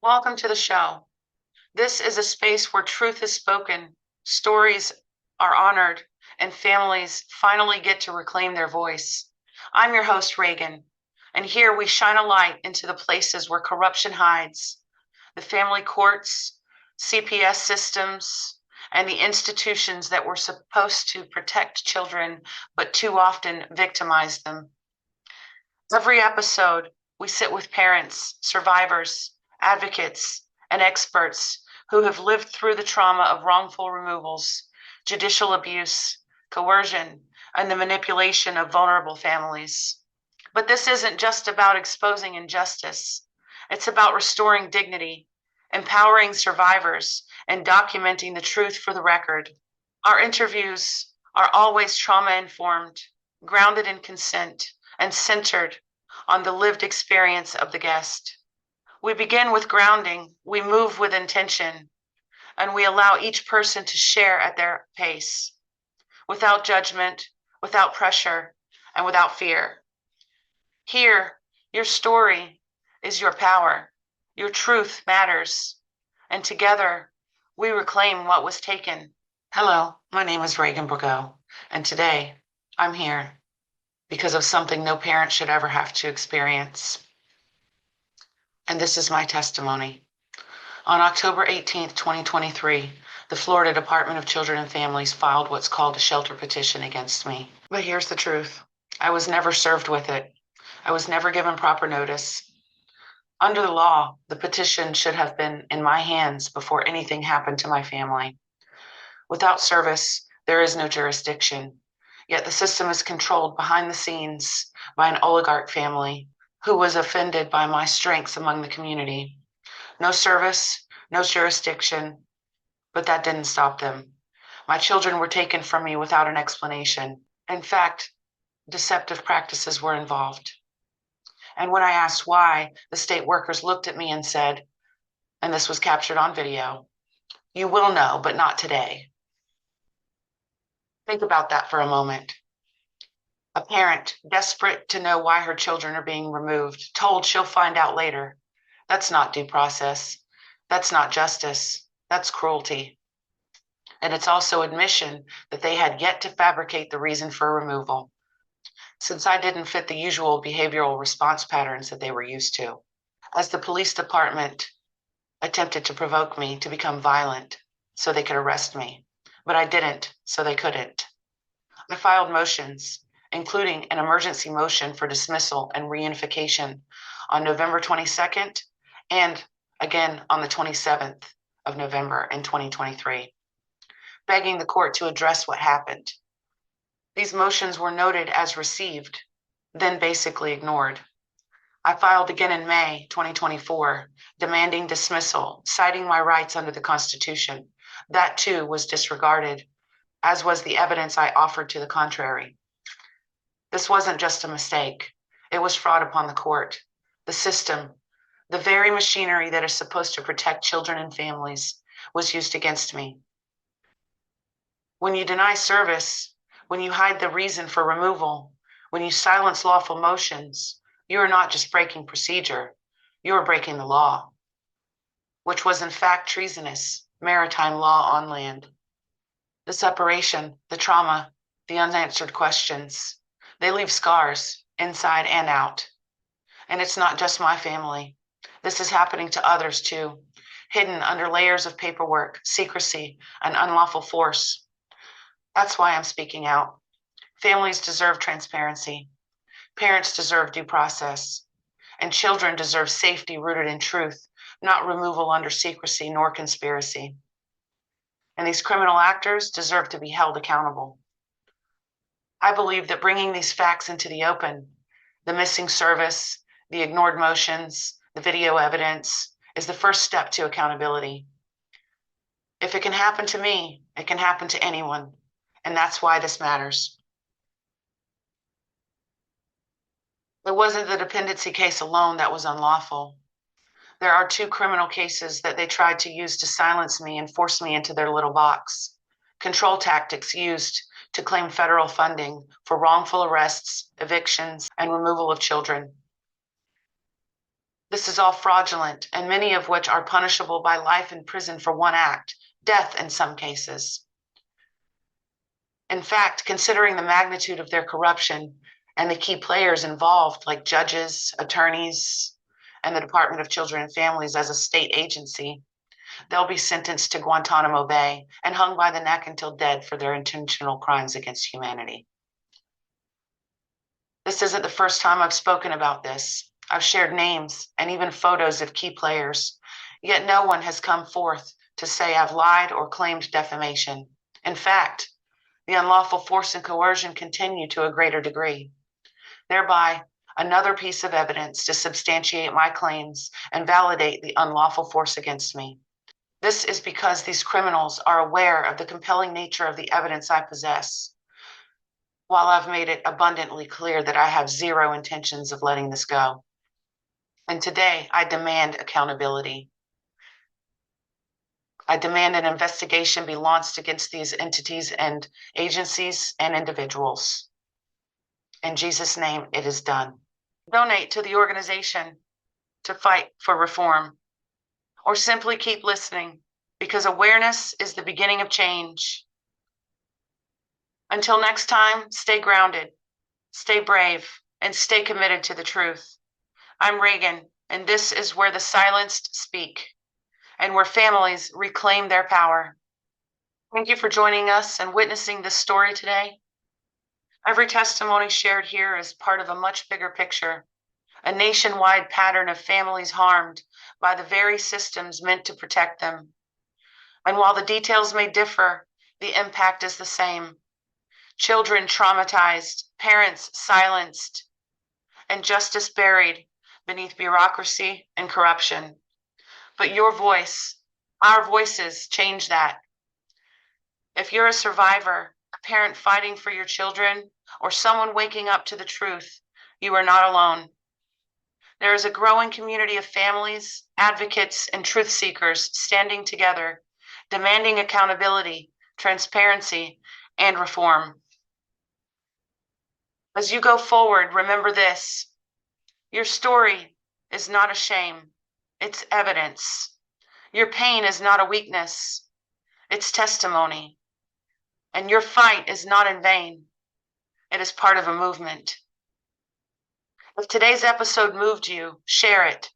Welcome to the show. This is a space where truth is spoken, stories are honored, and families finally get to reclaim their voice. I'm your host, Reagan, and here we shine a light into the places where corruption hides, the family courts, CPS systems, and the institutions that were supposed to protect children but too often victimize them. Every episode, we sit with parents, survivors, advocates, and experts who have lived through the trauma of wrongful removals, judicial abuse, coercion, and the manipulation of vulnerable families. But this isn't just about exposing injustice, it's about restoring dignity, empowering survivors, and documenting the truth for the record. Our interviews are always trauma informed, grounded in consent, and centered on the lived experience of the guest. We begin with grounding, we move with intention, and we allow each person to share at their pace, without judgment, without pressure, and without fear. Here, your story is your power, your truth matters, and together we reclaim what was taken. Hello, my name is Reagan Bourgeau, and today I'm here because of something no parent should ever have to experience. And this is my testimony. On October 18th, 2023, the Florida Department of Children and Families filed what's called a shelter petition against me. But here's the truth. I was never served with it. I was never given proper notice. Under the law, the petition should have been in my hands before anything happened to my family. Without service, there is no jurisdiction. Yet the system is controlled behind the scenes by an oligarch family who was offended by my strengths among the community. No service, no jurisdiction, but that didn't stop them. My children were taken from me without an explanation. In fact, deceptive practices were involved. And when I asked why, the state workers looked at me and said, and this was captured on video, "You will know, but not today." Think about that for a moment. A parent, desperate to know why her children are being removed, told she'll find out later. That's not due process. That's not justice. That's cruelty. And it's also admission that they had yet to fabricate the reason for removal, since I didn't fit the usual behavioral response patterns that they were used to. As the police department attempted to provoke me to become violent so they could arrest me, but I didn't, so they couldn't. I filed motions, including an emergency motion for dismissal and reunification on November 22nd and again on the 27th of November in 2023, begging the court to address what happened. These motions were noted as received, then basically ignored. I filed again in May 2024, demanding dismissal, citing my rights under the Constitution. That too was disregarded, as was the evidence I offered to the contrary. This wasn't just a mistake. It was fraud upon the court, the system, the very machinery that is supposed to protect children and families was used against me. When you deny service, when you hide the reason for removal, when you silence lawful motions, you are not just breaking procedure, you are breaking the law, which was in fact treasonous, maritime law on land. The separation, the trauma, the unanswered questions, they leave scars inside and out. And it's not just my family. This is happening to others too, hidden under layers of paperwork, secrecy, and unlawful force. That's why I'm speaking out. Families deserve transparency. Parents deserve due process. And children deserve safety rooted in truth, not removal under secrecy nor conspiracy. And these criminal actors deserve to be held accountable. I believe that bringing these facts into the open, the missing service, the ignored motions, the video evidence, is the first step to accountability. If it can happen to me, it can happen to anyone. And that's why this matters. It wasn't the dependency case alone that was unlawful. There are 2 criminal cases that they tried to use to silence me and force me into their little box. Control tactics used to claim federal funding for wrongful arrests, evictions, and removal of children. This is all fraudulent, and many of which are punishable by life in prison for one act, death in some cases. In fact, considering the magnitude of their corruption and the key players involved, like judges, attorneys, and the Department of Children and Families as a state agency, they'll be sentenced to Guantanamo Bay and hung by the neck until dead for their intentional crimes against humanity. This isn't the first time I've spoken about this. I've shared names and even photos of key players, yet no one has come forth to say I've lied or claimed defamation. In fact, the unlawful force and coercion continue to a greater degree, thereby another piece of evidence to substantiate my claims and validate the unlawful force against me. This is because these criminals are aware of the compelling nature of the evidence I possess, while I've made it abundantly clear that I have zero intentions of letting this go. And today, I demand accountability. I demand an investigation be launched against these entities and agencies and individuals. In Jesus' name, it is done. Donate to the organization to fight for reform, or simply keep listening, because awareness is the beginning of change. Until next time, stay grounded, stay brave, and stay committed to the truth. I'm Reagan, and this is where the silenced speak, and where families reclaim their power. Thank you for joining us and witnessing this story today. Every testimony shared here is part of a much bigger picture, a nationwide pattern of families harmed by the very systems meant to protect them. And while the details may differ, the impact is the same. Children traumatized, parents silenced, and justice buried beneath bureaucracy and corruption. But your voice, our voices, change that. If you're a survivor, a parent fighting for your children, or someone waking up to the truth, you are not alone. There is a growing community of families, advocates, and truth seekers standing together, demanding accountability, transparency, and reform. As you go forward, remember this: your story is not a shame, it's evidence. Your pain is not a weakness, it's testimony. And your fight is not in vain, it is part of a movement. If today's episode moved you, share it.